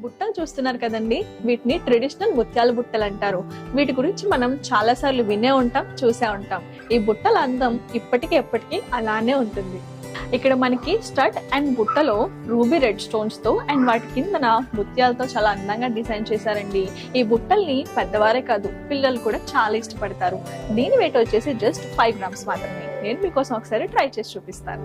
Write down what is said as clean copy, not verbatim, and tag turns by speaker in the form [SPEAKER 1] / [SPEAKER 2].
[SPEAKER 1] బుట్టలు చూస్తున్నారు కదండి, వీటిని ట్రెడిషనల్ ముత్యాల బుట్టలు అంటారు. వీటి గురించి మనం చాలా సార్లు వినే ఉంటాం, చూసే ఉంటాం. ఈ బుట్టల అందం ఇప్పటికీ ఎప్పటికీ అలానే ఉంటుంది. ఇక్కడ మనకి స్టడ్ అండ్ బుట్టలో రూబీ రెడ్ స్టోన్స్ తో అండ్ వాటి కిందన ముత్యాలతో చాలా అందంగా డిజైన్ చేశారండి. ఈ బుట్టల్ని పెద్దవారే కాదు, పిల్లలు కూడా చాలా ఇష్టపడతారు. దీని వెయిట్ వచ్చేసి జస్ట్ 5 grams మాత్రమే. నేను మీకోసం ఒకసారి ట్రై చేసి చూపిస్తాను.